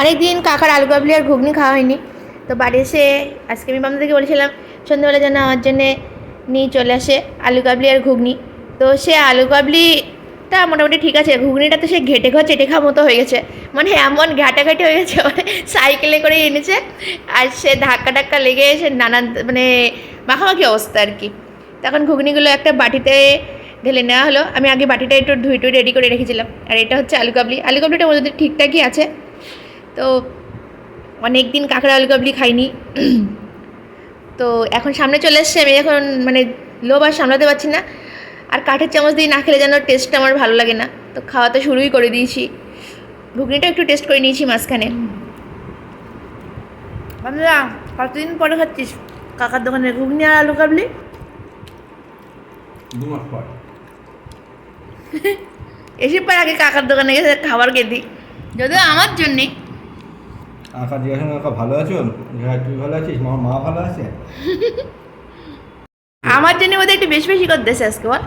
অনেক দিন কাকার আলু কাবলি আর ঘুগনি খাওয়া হয়নি, তো বাড়ি এসে আজকে আমি মামাদেরকে বলেছিলাম সন্ধ্যাবেলা যেন আমার জন্যে নিয়ে চলে আসে আলু কাবলি আর ঘুগনি। তো সে আলু কাবলিটা মোটামুটি ঠিক আছে, ঘুগনিটা তো সে ঘেটে ঘর চেটে খাওয়া মতো হয়ে গেছে, মানে এমন ঘাটাঘাটি হয়ে গেছে, মানে সাইকেলে করে এনেছে আর সে ধাক্কা টাক্কা লেগে এসে নানান মানে মাখামাখি অবস্থা আর কি। তখন ঘুগনিগুলো একটা বাটিতে ঢেলে নেওয়া হলো। আমি আগে বাটিটা একটু ধুই টুই রেডি করে রেখেছিলাম, আর এটা হচ্ছে আলু কাবলি। আলু কাবলিটা মধ্যে ঠিকঠাকই আছে। তো অনেক দিন কাঁকড়া আলু কাবলি খাইনি, তো এখন সামনে চলে এসছে, আমি এখন মানে লোভ আর সামলাতে পারছি না, আর কাঠের চামচ দিয়ে না খেলে যেন টেস্টটা আমার ভালো লাগে না, তো খাওয়া তো শুরুই করে দিয়েছি। ঘুগনিটা একটু টেস্ট করে নিয়েছি মাঝখানে। বন্ধুরা, কতদিন পরে খাচ্ছিস কাকার দোকানের ঘুগনি আর আলু কাবলি? 2 মাস পর। এসে পর আগে কাকার দোকানে গেছে খাবার খেতে, যদিও আমার জন্যে। আঁকা জিজ্ঞাসা কাকা ভালো আছো? হ্যাঁ, তুই ভালো আছিস? মা ভালো আছে? আমার জন্য বোধহয় একটু বেশি বেশি করে দেশে আজকে বল।